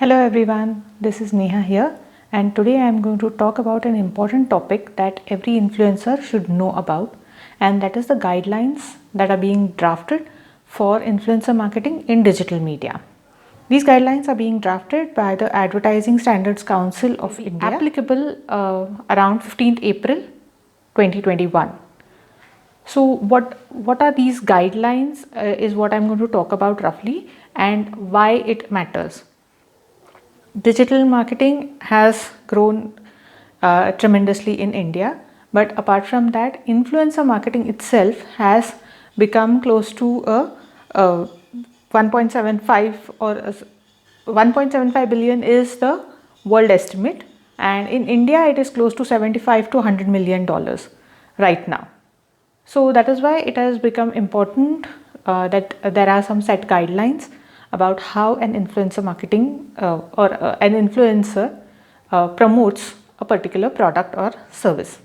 Hello everyone, this is Neha here, and today I am going to talk about an important topic that every influencer should know about, and that is the guidelines that are being drafted for influencer marketing in digital media. These guidelines are being drafted by the Advertising Standards Council of India, applicable around 15th April 2021. So what are these guidelines is what I'm going to talk about roughly, and why it matters. Digital marketing has grown tremendously in India, but apart from that, influencer marketing itself has become close to a 1.75 or 1.75 billion is the world estimate, and in India it is close to 75 to 100 million dollars right now. So that is why it has become important that there are some set guidelines about how an influencer marketing or an influencer promotes a particular product or service.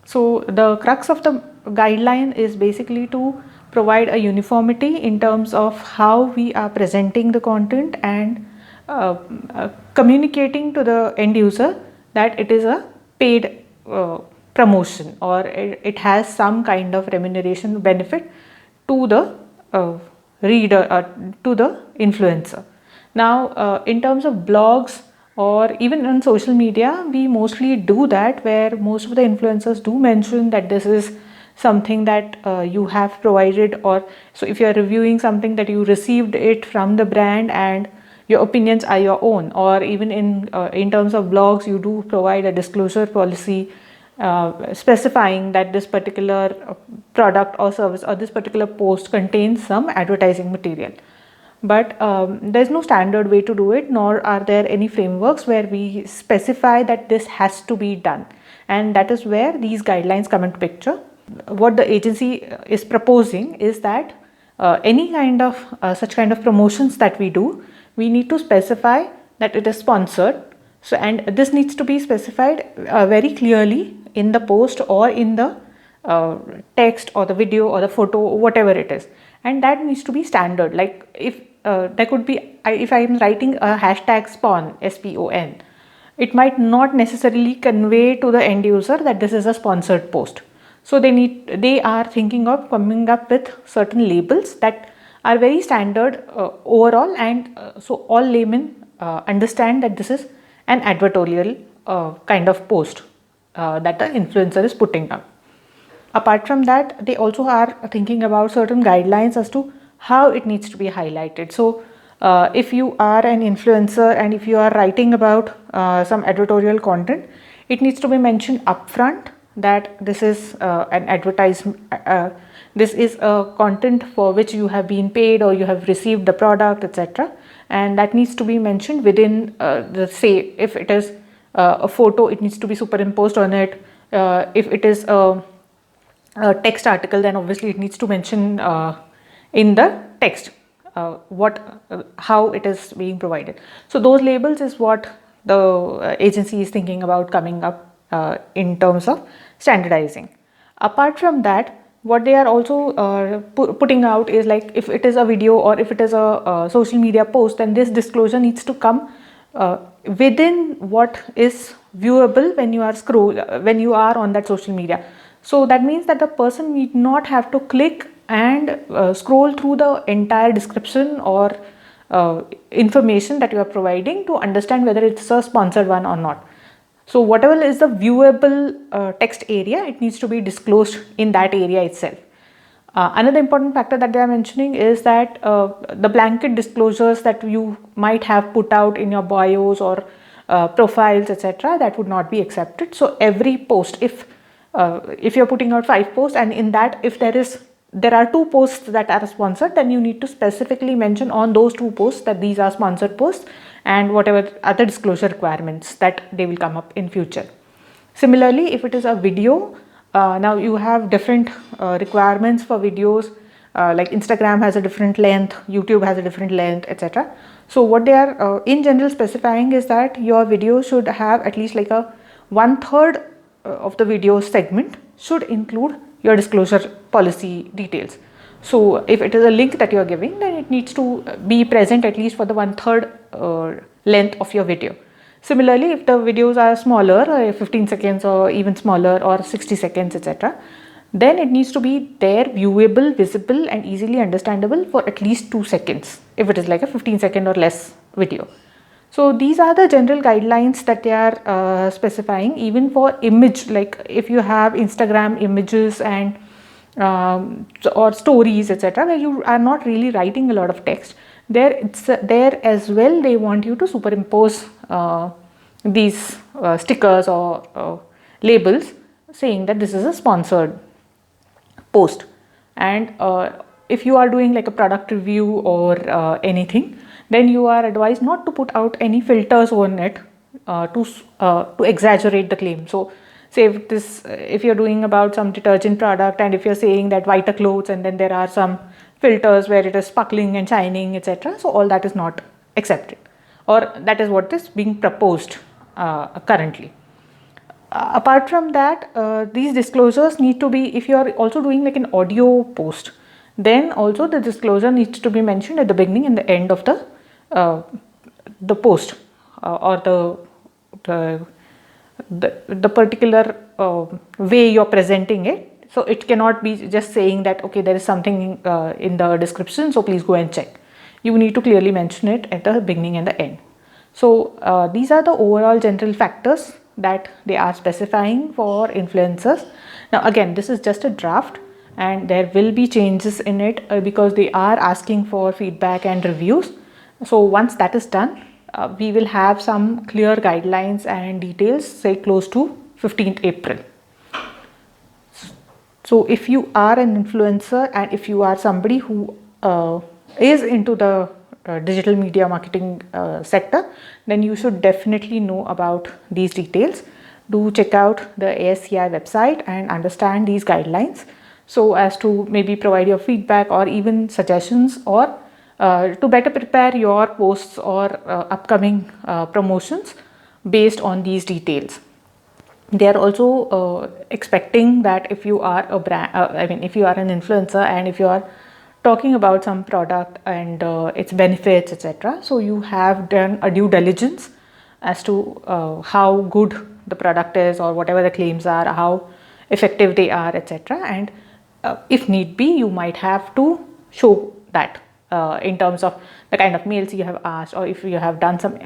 So the crux of the guideline is basically to provide a uniformity in terms of how we are presenting the content and communicating to the end user that it is a paid promotion, or it has some kind of remuneration benefit to the reader or to the influencer. Now in terms of blogs or even on social media, we mostly do that, where most of the influencers do mention that this is something that you have provided, or so if you are reviewing something that you received it from the brand and your opinions are your own, or even in terms of blogs, you do provide a disclosure policy specifying that this particular product or service or this particular post contains some advertising material. But there's no standard way to do it, nor are there any frameworks where we specify that this has to be done, and that is where these guidelines come into picture. What the agency is proposing is that any kind of such kind of promotions that we do, we need to specify that it is sponsored. So, and this needs to be specified very clearly in the post or in the text or the video or the photo, whatever it is, and that needs to be standard. Like if there could be, if I am writing a hashtag SPON, SPON, it might not necessarily convey to the end user that this is a sponsored post. So they are thinking of coming up with certain labels that are very standard overall, and so all laymen understand that this is an advertorial kind of post that the influencer is putting up. Apart from that, they also are thinking about certain guidelines as to how it needs to be highlighted. So if you are an influencer and if you are writing about some editorial content, it needs to be mentioned upfront that this is an advertisement, this is a content for which you have been paid or you have received the product, etc. And that needs to be mentioned within the, say, if it is a photo, it needs to be superimposed on it. If it is a text article, then obviously it needs to mention in the text how it is being provided. So those labels is what the agency is thinking about coming up in terms of standardizing. Apart from that, what they are also putting out is, like, if it is a video or if it is a social media post, then this disclosure needs to come within what is viewable when you are on that social media. So that means that the person need not have to click and scroll through the entire description or information that you are providing to understand whether it's a sponsored one or not. So whatever is the viewable text area, it needs to be disclosed in that area itself. Another important factor that they are mentioning is that the blanket disclosures that you might have put out in your bios or profiles, etc., that would not be accepted. So every post, if you're putting out 5 posts, and in that if there are 2 posts that are sponsored, then you need to specifically mention on those 2 posts that these are sponsored posts and whatever other disclosure requirements that they will come up in future. Similarly, if it is a video, now you have different requirements for videos, like Instagram has a different length, YouTube has a different length, etc. So what they are in general specifying is that your video should have at least like a 1/3 of the video segment should include your disclosure policy details. So if it is a link that you are giving, then it needs to be present at least for the 1/3 length of your video. Similarly, if the videos are smaller, 15 seconds or even smaller, or 60 seconds, etc., then it needs to be there, viewable, visible and easily understandable for at least 2 seconds if it is like a 15-second or less video. So these are the general guidelines that they are specifying. Even for image, like if you have Instagram images and or stories, etc., where you are not really writing a lot of text, there as well they want you to superimpose these stickers or labels saying that this is a sponsored post. And if you are doing like a product review or anything, then you are advised not to put out any filters on it to exaggerate the claim. So say if you're doing about some detergent product, and if you're saying that whiter clothes, and then there are some filters where it is sparkling and shining, etc., so all that is not accepted, or that is what is being proposed currently. Apart from that, these disclosures need to be, if you are also doing like an audio post, then also the disclosure needs to be mentioned at the beginning and the end of the post, or the particular way you're presenting it. So it cannot be just saying that, okay, there is something in the description, so please go and check. You need to clearly mention it at the beginning and the end. So these are the overall general factors that they are specifying for influencers. Now again, this is just a draft and there will be changes in it because they are asking for feedback and reviews. So once that is done, we will have some clear guidelines and details, say close to 15th April. So if you are an influencer and if you are somebody who is into the digital media marketing sector, then you should definitely know about these details. Do check out the ASCI website and understand these guidelines, so as to maybe provide your feedback or even suggestions, or to better prepare your posts or upcoming promotions based on these details. They are also expecting that if you are a brand, if you are an influencer and if you are talking about some product and its benefits, etc., so you have done a due diligence as to how good the product is, or whatever the claims are, how effective they are, etc., and if need be, you might have to show that in terms of the kind of mails you have asked, or if you have done some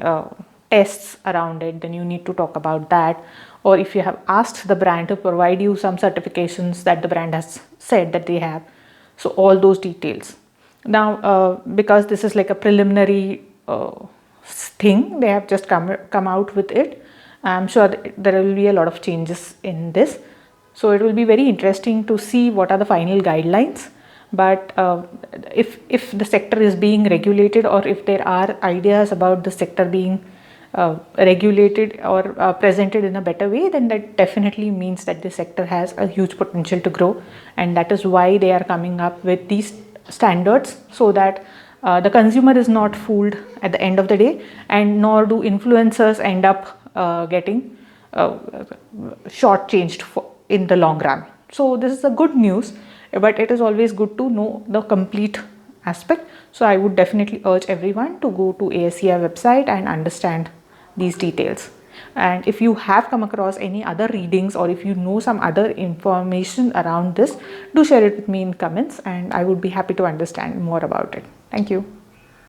tests around it, then you need to talk about that. Or if you have asked the brand to provide you some certifications that the brand has said that they have, so all those details. Now because this is like a preliminary thing, they have just come out with it. I'm sure there will be a lot of changes in this, so it will be very interesting to see what are the final guidelines. But if the sector is being regulated, or if there are ideas about the sector being regulated or presented in a better way, then that definitely means that the sector has a huge potential to grow, and that is why they are coming up with these standards, so that the consumer is not fooled at the end of the day, and nor do influencers end up getting shortchanged in the long run. So this is a good news, but it is always good to know the complete aspect. So I would definitely urge everyone to go to ASCI website and understand these details. And if you have come across any other readings, or if you know some other information around this, do share it with me in comments, and I would be happy to understand more about it. Thank you.